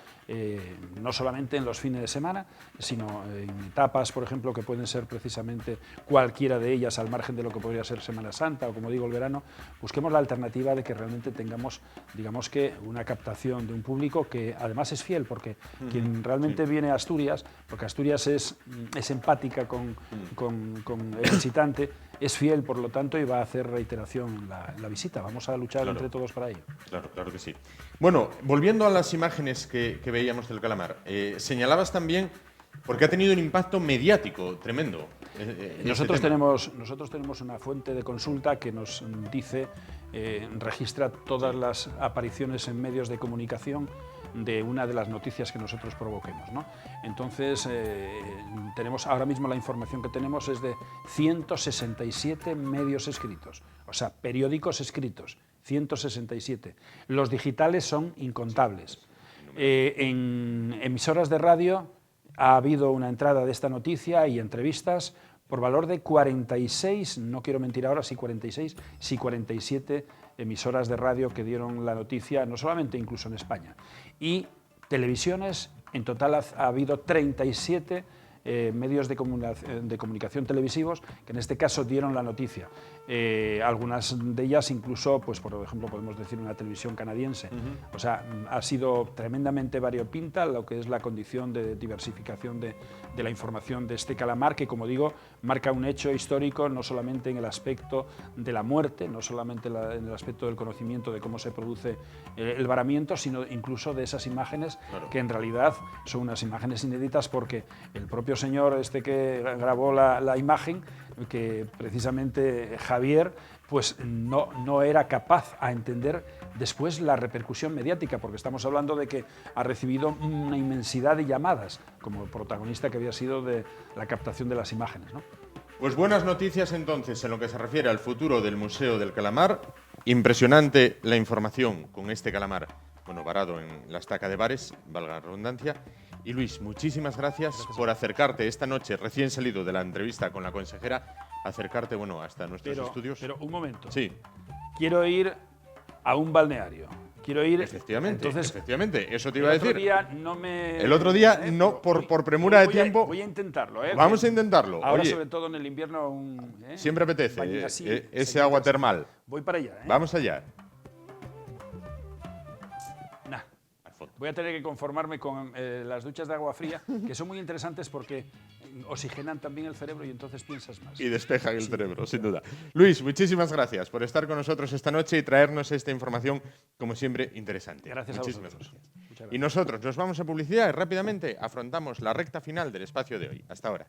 no solamente en los fines de semana, sino en etapas, por ejemplo, que pueden ser precisamente cualquiera de ellas al margen de lo que podría ser Semana Santa o, como digo, el verano, busquemos la alternativa de que realmente tengamos, digamos que, una captación de un público que además es fiel, porque quien realmente viene a Asturias, porque Asturias es empática con el visitante, es fiel, por lo tanto, y va a hacer reiteración en la visita. Vamos a luchar entre todos para ello. Claro que sí. Bueno, volviendo a las imágenes que veíamos del calamar, señalabas también, porque ha tenido un impacto mediático tremendo. Nosotros tenemos una fuente de consulta que nos dice, registra todas las apariciones en medios de comunicación de una de las noticias que nosotros provoquemos, ¿no? Entonces, tenemos ahora mismo la información que tenemos es de 167 medios escritos, o sea, periódicos escritos, 167. Los digitales son incontables. En emisoras de radio ha habido una entrada de esta noticia y entrevistas por valor de 46, no quiero mentir ahora, si 46, si 47 emisoras de radio que dieron la noticia, no solamente, incluso en España. Y televisiones, en total ha habido 37 medios de comunicación televisivos que en este caso dieron la noticia. Algunas de ellas incluso, pues por ejemplo, podemos decir una televisión canadiense. O sea, ha sido tremendamente variopinta lo que es la condición de diversificación de la información de este calamar, que, como digo, marca un hecho histórico no solamente en el aspecto de la muerte, no solamente en el aspecto del conocimiento de cómo se produce el varamiento, sino incluso de esas imágenes que en realidad son unas imágenes inéditas, porque el propio señor que grabó la imagen, que precisamente Javier, pues no era capaz a entender después la repercusión mediática, porque estamos hablando de que ha recibido una inmensidad de llamadas como protagonista que había sido de la captación de las imágenes, ¿no? Pues buenas noticias entonces en lo que se refiere al futuro del Museo del Calamar. Impresionante la información con este calamar, bueno, varado en la estaca de Bares, valga la redundancia. Y Luis, muchísimas gracias por acercarte esta noche, recién salido de la entrevista con la consejera, acercarte, bueno, hasta nuestros estudios. Pero un momento. Sí. Quiero ir a un balneario. Quiero ir. Efectivamente, entonces, efectivamente, eso te iba a decir. El otro día no, por premura de tiempo. Voy a intentarlo, Vamos a intentarlo. Ahora, oye, sobre todo en el invierno, siempre apetece así, ese agua termal. Voy para allá. Vamos allá. Voy a tener que conformarme con las duchas de agua fría, que son muy interesantes porque oxigenan también el cerebro y entonces piensas más. Y despejan el cerebro, sin duda. Luis, muchísimas gracias por estar con nosotros esta noche y traernos esta información, como siempre, interesante. Gracias muchísimas a vosotros. Gracias. Y nosotros nos vamos a publicidad y rápidamente afrontamos la recta final del espacio de hoy. Hasta ahora.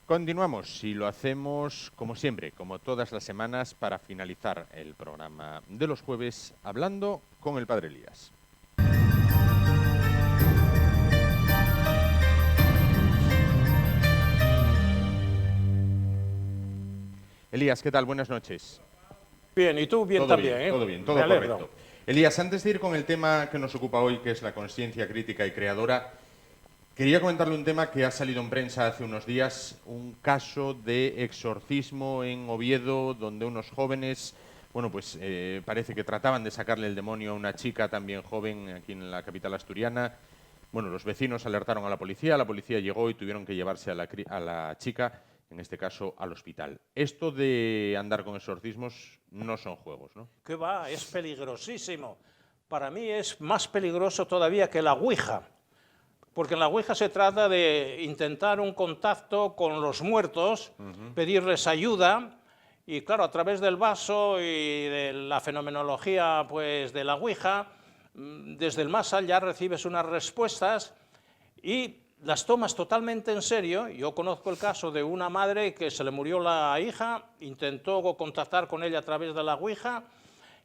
Continuamos y lo hacemos como siempre, como todas las semanas, para finalizar el programa de los jueves hablando con el Padre Elías. Elías, ¿qué tal? Buenas noches. Bien, y tú bien Todo también, bien, ¿eh? todo bien, todo Me alegro. correcto. Elías, antes de ir con el tema que nos ocupa hoy, que es la consciencia crítica y creadora, quería comentarle un tema que ha salido en prensa hace unos días, un caso de exorcismo en Oviedo, donde unos jóvenes, bueno, pues parece que trataban de sacarle el demonio a una chica también joven aquí en la capital asturiana. Bueno, los vecinos alertaron a la policía llegó y tuvieron que llevarse a la chica, en este caso, al hospital. Esto de andar con exorcismos no son juegos, ¿no? ¿Qué va? Es peligrosísimo. Para mí es más peligroso todavía que la Ouija, porque en la Ouija se trata de intentar un contacto con los muertos, pedirles ayuda, y claro, a través del vaso y de la fenomenología pues, de la Ouija, desde el más allá recibes unas respuestas y las tomas totalmente en serio. Yo conozco el caso de una madre que se le murió la hija, intentó contactar con ella a través de la Ouija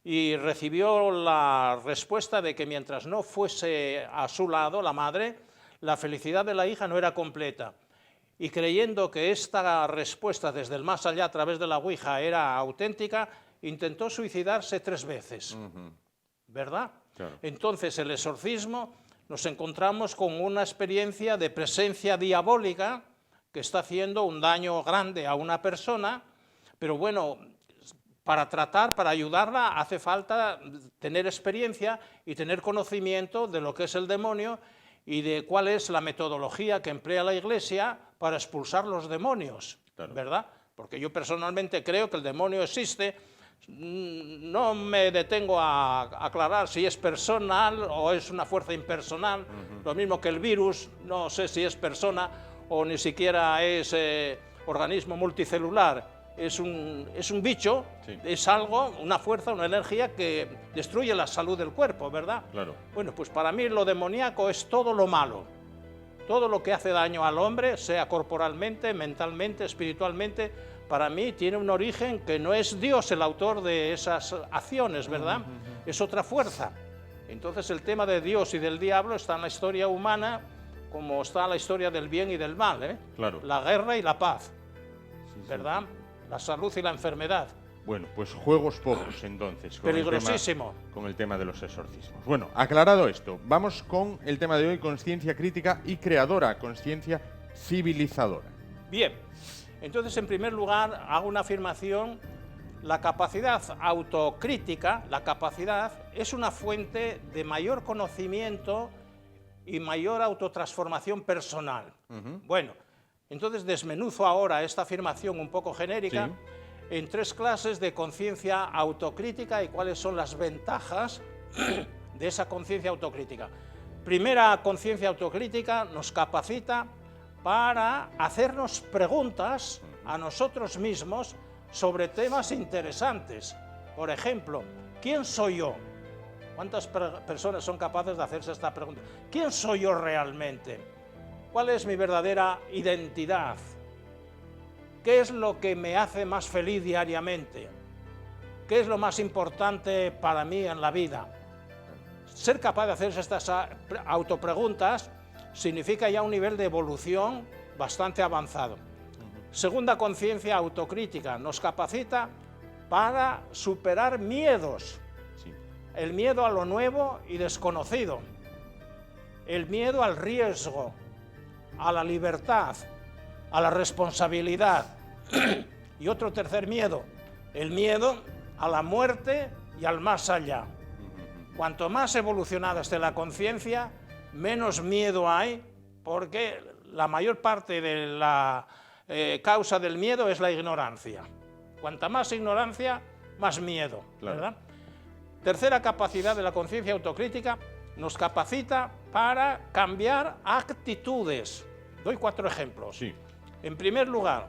y recibió la respuesta de que mientras no fuese a su lado la madre, la felicidad de la hija no era completa. Y creyendo que esta respuesta desde el más allá a través de la Ouija era auténtica, intentó suicidarse 3 veces. ¿Verdad? Claro. Entonces, el exorcismo, nos encontramos con una experiencia de presencia diabólica que está haciendo un daño grande a una persona, pero bueno, para ayudarla, hace falta tener experiencia y tener conocimiento de lo que es el demonio y de cuál es la metodología que emplea la Iglesia para expulsar los demonios, Claro. ¿verdad? Porque yo personalmente creo que el demonio existe. No me detengo a aclarar si es personal o es una fuerza impersonal, lo mismo que el virus, no sé si es persona o ni siquiera es organismo multicelular, es un bicho, Sí. es algo, una fuerza, una energía que destruye la salud del cuerpo, ¿verdad? Claro. Bueno, pues para mí lo demoníaco es todo lo malo, todo lo que hace daño al hombre, sea corporalmente, mentalmente, espiritualmente. Para mí tiene un origen que no es Dios el autor de esas acciones, ¿verdad? Es otra fuerza. Entonces el tema de Dios y del diablo está en la historia humana como está la historia del bien y del mal, ¿eh? Claro. La guerra y la paz, Sí. ¿verdad? La salud y la enfermedad. Bueno, pues juegos pocos entonces. Peligrosísimo. Con el tema de los exorcismos. Bueno, aclarado esto, vamos con el tema de hoy, consciencia crítica y creadora, consciencia civilizadora. Bien, entonces en primer lugar hago una afirmación. La capacidad autocrítica, la capacidad, es una fuente de mayor conocimiento y mayor autotransformación personal. Bueno, entonces desmenuzo ahora esta afirmación un poco genérica en 3 clases de conciencia autocrítica y cuáles son las ventajas de esa conciencia autocrítica. Primera, conciencia autocrítica nos capacita para hacernos preguntas a nosotros mismos sobre temas interesantes. Por ejemplo, ¿quién soy yo? ¿Cuántas personas son capaces de hacerse esta pregunta? ¿Quién soy yo realmente? ¿Cuál es mi verdadera identidad? ¿Qué es lo que me hace más feliz diariamente? ¿Qué es lo más importante para mí en la vida? Ser capaz de hacerse estas autopreguntas significa ya un nivel de evolución bastante avanzado. Segunda, conciencia autocrítica nos capacita para superar miedos. Sí. El miedo a lo nuevo y desconocido, el miedo al riesgo, a la libertad, a la responsabilidad. Y otro tercer miedo, el miedo a la muerte y al más allá. Cuanto más evolucionada esté la conciencia, menos miedo hay, porque la mayor parte de la causa del miedo es la ignorancia. Cuanta más ignorancia, más miedo, Claro. ¿verdad? Tercera capacidad de la conciencia autocrítica, nos capacita para cambiar actitudes. Doy 4 ejemplos. Sí. En primer lugar,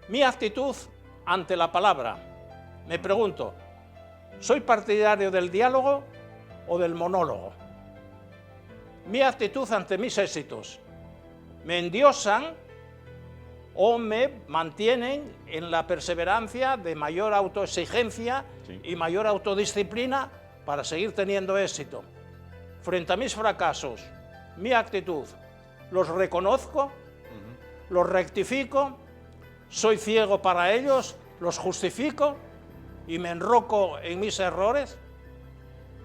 mi actitud ante la palabra. Me pregunto, ¿soy partidario del diálogo o del monólogo? Mi actitud ante mis éxitos. ¿Me endiosan o me mantienen en la perseverancia de mayor autoexigencia y mayor autodisciplina para seguir teniendo éxito? Frente a mis fracasos, mi actitud, ¿los reconozco? ¿Los rectifico? soy ciego para ellos, los justifico y me enroco en mis errores.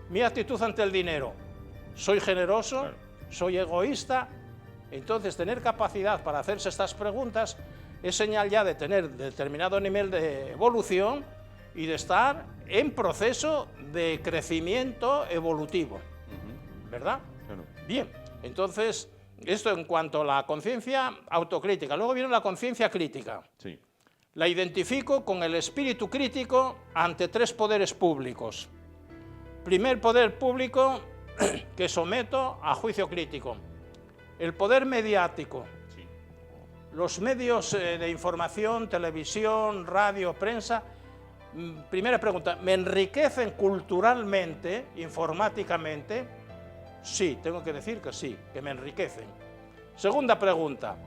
Mi actitud ante el dinero, soy generoso, Claro. soy egoísta. Entonces, tener capacidad para hacerse estas preguntas es señal ya de tener determinado nivel de evolución y de estar en proceso de crecimiento evolutivo, ¿verdad? Claro. Bien, entonces, esto en cuanto a la conciencia autocrítica. Luego viene la conciencia crítica. Sí. La identifico con el espíritu crítico ante tres poderes públicos. Primer poder público que someto a juicio crítico. El poder mediático. Sí. Los medios de información, televisión, radio, prensa. Primera pregunta, ¿me enriquecen culturalmente, informáticamente? Sí, tengo que decir que sí, que me enriquecen. Segunda pregunta,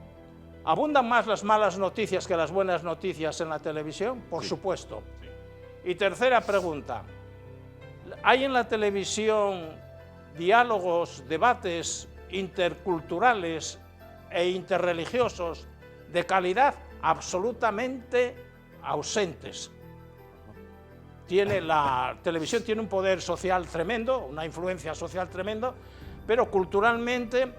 ¿abundan más las malas noticias que las buenas noticias en la televisión? Por supuesto. Sí. Y tercera pregunta, ¿hay en la televisión diálogos, debates interculturales e interreligiosos de calidad? Absolutamente ausentes. La televisión tiene un poder social tremendo, una influencia social tremenda, pero culturalmente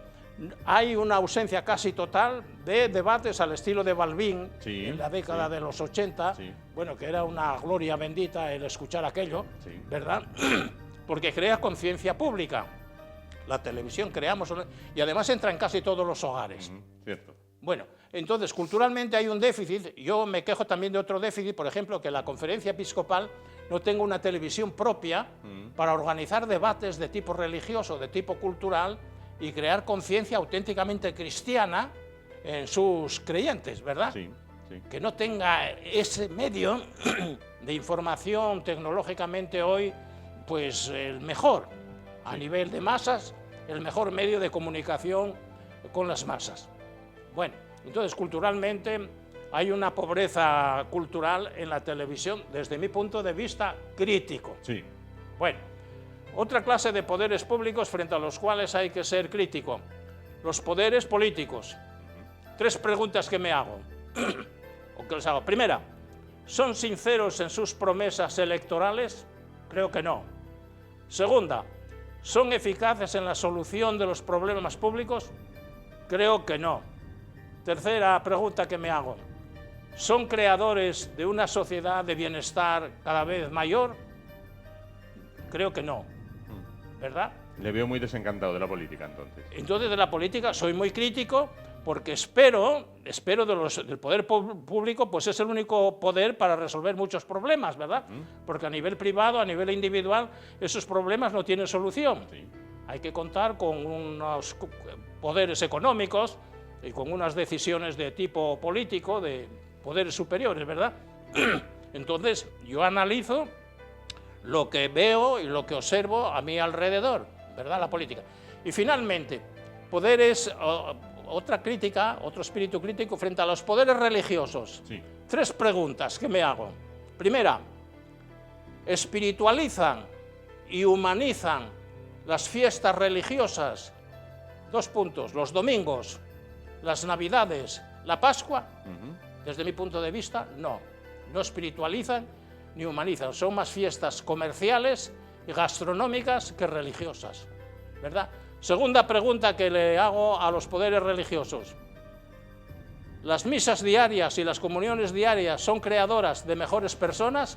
hay una ausencia casi total de debates al estilo de Balbín, Sí, en la década sí. de los 80, Sí. bueno, que era una gloria bendita el escuchar aquello, Sí. ¿verdad? Porque crea conciencia pública. La televisión creamos, y además entra en casi todos los hogares. Cierto. Bueno, entonces, culturalmente hay un déficit. Yo me quejo también de otro déficit, por ejemplo, que la conferencia episcopal no tenga una televisión propia para organizar debates de tipo religioso, de tipo cultural, y crear conciencia auténticamente cristiana en sus creyentes, ¿verdad? Sí, sí. Que no tenga ese medio de información tecnológicamente hoy, pues el mejor, a nivel de masas, el mejor medio de comunicación con las masas. Bueno, entonces culturalmente hay una pobreza cultural en la televisión desde mi punto de vista crítico. Sí. Bueno, otra clase de poderes públicos frente a los cuales hay que ser crítico. Los poderes políticos. Tres preguntas que me hago, o que les hago. Primera, ¿son sinceros en sus promesas electorales? Creo que no. Segunda, ¿son eficaces en la solución de los problemas públicos? Creo que no. Tercera pregunta que me hago, ¿son creadores de una sociedad de bienestar cada vez mayor? Creo que no, ¿verdad? Le veo muy desencantado de la política, entonces. Entonces, de la política soy muy crítico porque espero del poder público, pues es el único poder para resolver muchos problemas, ¿verdad? Porque a nivel privado, a nivel individual, esos problemas no tienen solución. Sí. Hay que contar con unos poderes económicos y con unas decisiones de tipo político, de poderes superiores, ¿verdad? Entonces, yo analizo lo que veo y lo que observo a mi alrededor, ¿verdad? La política. Y finalmente, poderes, otra crítica, otro espíritu crítico frente a los poderes religiosos. Sí. Tres preguntas que me hago. Primera, ¿espiritualizan y humanizan las fiestas religiosas? Dos puntos, los domingos, las navidades, la Pascua. Desde mi punto de vista, no. No espiritualizan ni humanizan. Son más fiestas comerciales y gastronómicas que religiosas, ¿verdad? Segunda pregunta que le hago a los poderes religiosos. ¿Las misas diarias y las comuniones diarias son creadoras de mejores personas?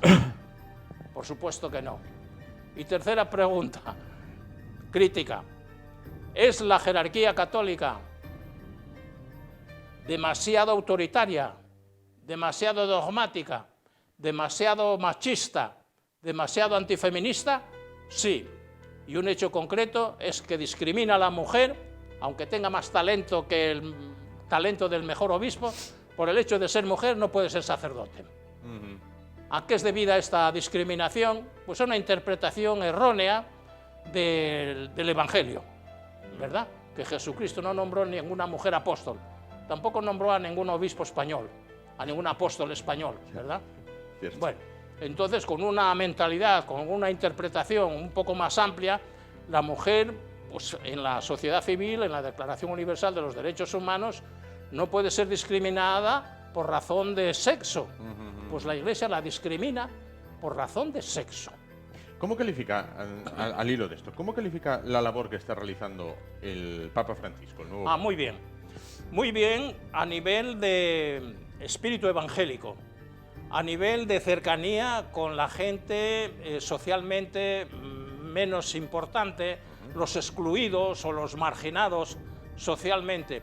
Por supuesto que no. Y tercera pregunta, crítica. ¿Es la jerarquía católica demasiado autoritaria, demasiado dogmática, demasiado machista, demasiado antifeminista? Sí. Y un hecho concreto es que discrimina a la mujer, aunque tenga más talento que el talento del mejor obispo, por el hecho de ser mujer no puede ser sacerdote. ¿A qué es debida esta discriminación? Pues a una interpretación errónea del Evangelio, ¿verdad? Que Jesucristo no nombró a ninguna mujer apóstol, tampoco nombró a ningún obispo español, a ningún apóstol español, ¿verdad? Cierto. Bueno, entonces con una mentalidad, con una interpretación un poco más amplia, la mujer, pues en la sociedad civil, en la Declaración Universal de los Derechos Humanos, no puede ser discriminada por razón de sexo. Pues la Iglesia la discrimina por razón de sexo. ¿Cómo califica, al hilo de esto, cómo califica la labor que está realizando el Papa Francisco? El nuevo... Muy bien. Muy bien a nivel de espíritu evangélico, a nivel de cercanía con la gente socialmente menos importante, los excluidos o los marginados socialmente.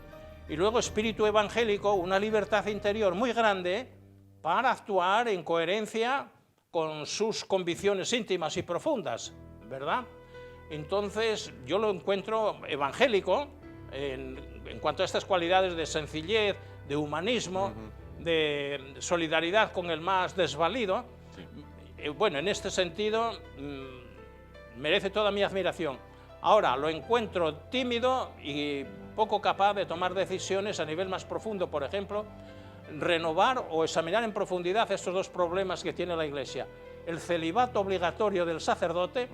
Y luego espíritu evangélico, una libertad interior muy grande para actuar en coherencia con sus convicciones íntimas y profundas, ¿verdad? Entonces yo lo encuentro evangélico en cuanto a estas cualidades de sencillez, de humanismo, de solidaridad con el más desvalido. Sí. Bueno, en este sentido merece toda mi admiración. Ahora, lo encuentro tímido y poco capaz de tomar decisiones a nivel más profundo, por ejemplo, renovar o examinar en profundidad estos dos problemas que tiene la Iglesia. El celibato obligatorio del sacerdote,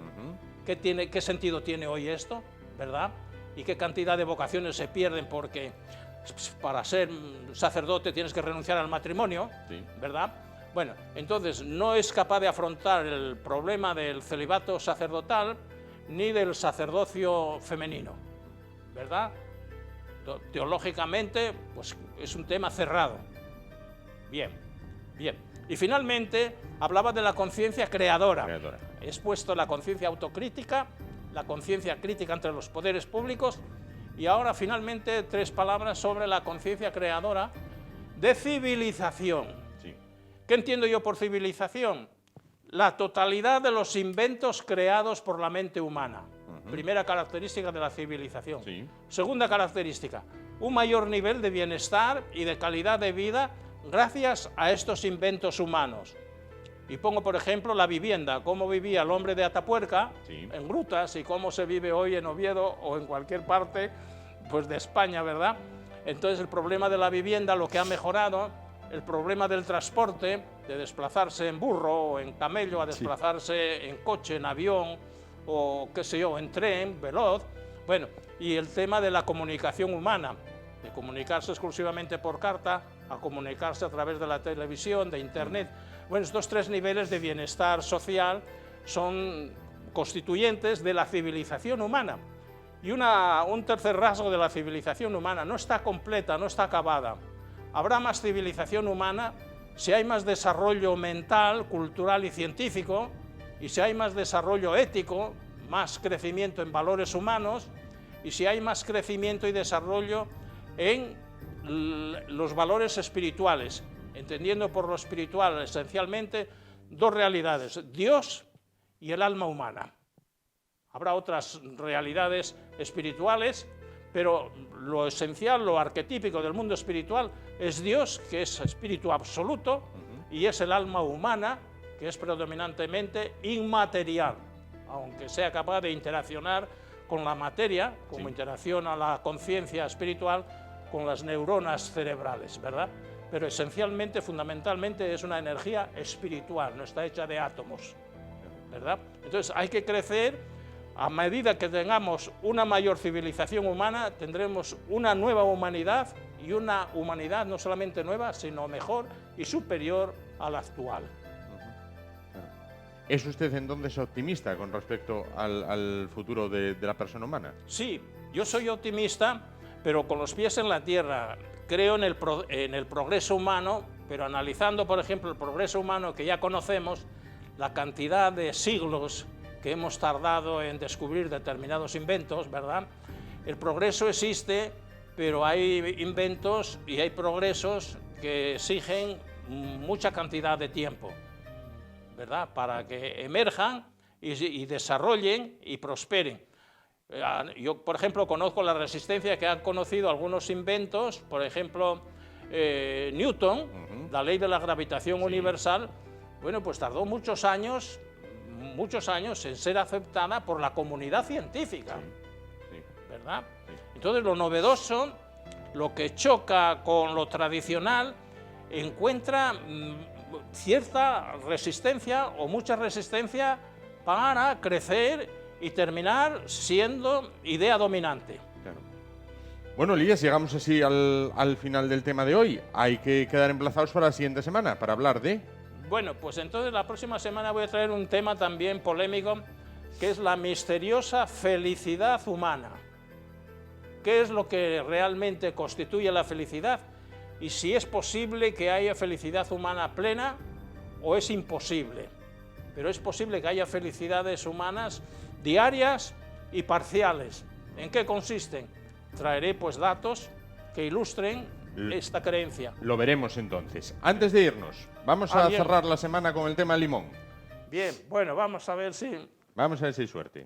¿qué sentido tiene hoy esto? ¿Verdad? Y qué cantidad de vocaciones se pierden porque para ser sacerdote tienes que renunciar al matrimonio, sí, ¿verdad? Bueno, entonces no es capaz de afrontar el problema del celibato sacerdotal ni del sacerdocio femenino, ¿verdad? Teológicamente, pues es un tema cerrado. Bien, bien. Y finalmente hablaba de la conciencia creadora. He expuesto la conciencia autocrítica, la conciencia crítica entre los poderes públicos y ahora finalmente 3 palabras sobre la conciencia creadora de civilización. Sí. ¿Qué entiendo yo por civilización? La totalidad de los inventos creados por la mente humana. Primera característica de la civilización. Sí. Segunda característica, un mayor nivel de bienestar y de calidad de vida gracias a estos inventos humanos. Y pongo, por ejemplo, la vivienda, cómo vivía el hombre de Atapuerca, sí, en grutas, y cómo se vive hoy en Oviedo o en cualquier parte pues, de España, ¿verdad? Entonces, el problema de la vivienda, lo que ha mejorado, el problema del transporte, de desplazarse en burro o en camello, a desplazarse sí, en coche, en avión, o qué sé yo, en tren, veloz, bueno, y el tema de la comunicación humana, de comunicarse exclusivamente por carta, a comunicarse a través de la televisión, de internet. Bueno, estos 3 niveles de bienestar social son constituyentes de la civilización humana. Y un tercer rasgo de la civilización humana, no está completa, no está acabada. Habrá más civilización humana si hay más desarrollo mental, cultural y científico, y si hay más desarrollo ético, más crecimiento en valores humanos, y si hay más crecimiento y desarrollo en los valores espirituales, entendiendo por lo espiritual esencialmente 2 realidades, Dios y el alma humana. Habrá otras realidades espirituales, pero lo esencial, lo arquetípico del mundo espiritual es Dios, que es espíritu absoluto, y es el alma humana, que es predominantemente inmaterial, aunque sea capaz de interaccionar con la materia, como sí, interacciona la conciencia espiritual con las neuronas cerebrales, ¿verdad? Pero esencialmente, fundamentalmente, es una energía espiritual, no está hecha de átomos, ¿verdad? Entonces hay que crecer, a medida que tengamos una mayor civilización humana, tendremos una nueva humanidad, y una humanidad no solamente nueva, sino mejor y superior a la actual. ¿Es usted entonces optimista con respecto al futuro de la persona humana? Sí, yo soy optimista, pero con los pies en la tierra. Creo en el progreso humano, pero analizando, por ejemplo, el progreso humano que ya conocemos, la cantidad de siglos que hemos tardado en descubrir determinados inventos, ¿verdad? El progreso existe, pero hay inventos y hay progresos que exigen mucha cantidad de tiempo, ¿verdad? Para que emerjan y desarrollen y prosperen. Yo, por ejemplo, conozco la resistencia que han conocido algunos inventos, por ejemplo, Newton, la ley de la gravitación universal, bueno, pues tardó muchos años en ser aceptada por la comunidad científica, ¿verdad? Entonces, lo novedoso, lo que choca con lo tradicional, encuentra cierta resistencia o mucha resistencia para crecer y terminar siendo idea dominante. Claro. Bueno, Elías, llegamos así al final del tema de hoy. Hay que quedar emplazados para la siguiente semana, para hablar de... Bueno, pues entonces la próxima semana voy a traer un tema también polémico, que es la misteriosa felicidad humana. ¿Qué es lo que realmente constituye la felicidad? Y si es posible que haya felicidad humana plena o es imposible. Pero es posible que haya felicidades humanas diarias y parciales. ¿En qué consisten? Traeré pues datos que ilustren esta creencia. Lo veremos entonces. Antes de irnos, vamos a cerrar la semana con el tema limón. Bien, bueno, vamos a ver si... Vamos a ver si hay suerte.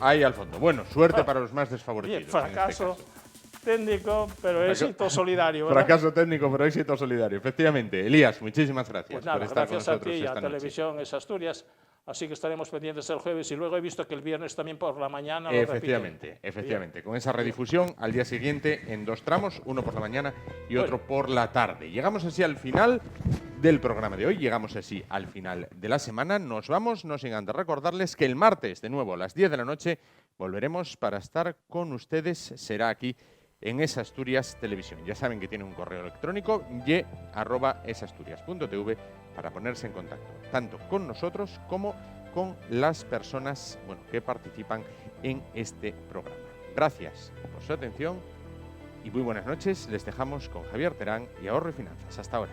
Ahí al fondo. Bueno, suerte para los más desfavorecidos. Bien, fracaso técnico, pero éxito solidario, ¿verdad? Fracaso técnico, pero éxito solidario. Efectivamente. Elías, muchísimas gracias Pues nada, por estar gracias con a nosotros ti y a esta noche. Televisión Es Asturias. Así que estaremos pendientes el jueves y luego he visto que el viernes también por la mañana lo repiten. Efectivamente. Con esa redifusión al día siguiente en 2 tramos, uno por la mañana y otro por la tarde. Llegamos así al final del programa de hoy, llegamos así al final de la semana. Nos vamos, no sin antes recordarles que el martes, de nuevo a las 10 de la noche, volveremos para estar con ustedes. Será aquí en Es Asturias Televisión. Ya saben que tiene un correo electrónico ye@esasturias.tv para ponerse en contacto tanto con nosotros como con las personas que participan en este programa. Gracias por su atención y muy buenas noches. Les dejamos con Javier Terán y Ahorro y Finanzas. Hasta ahora.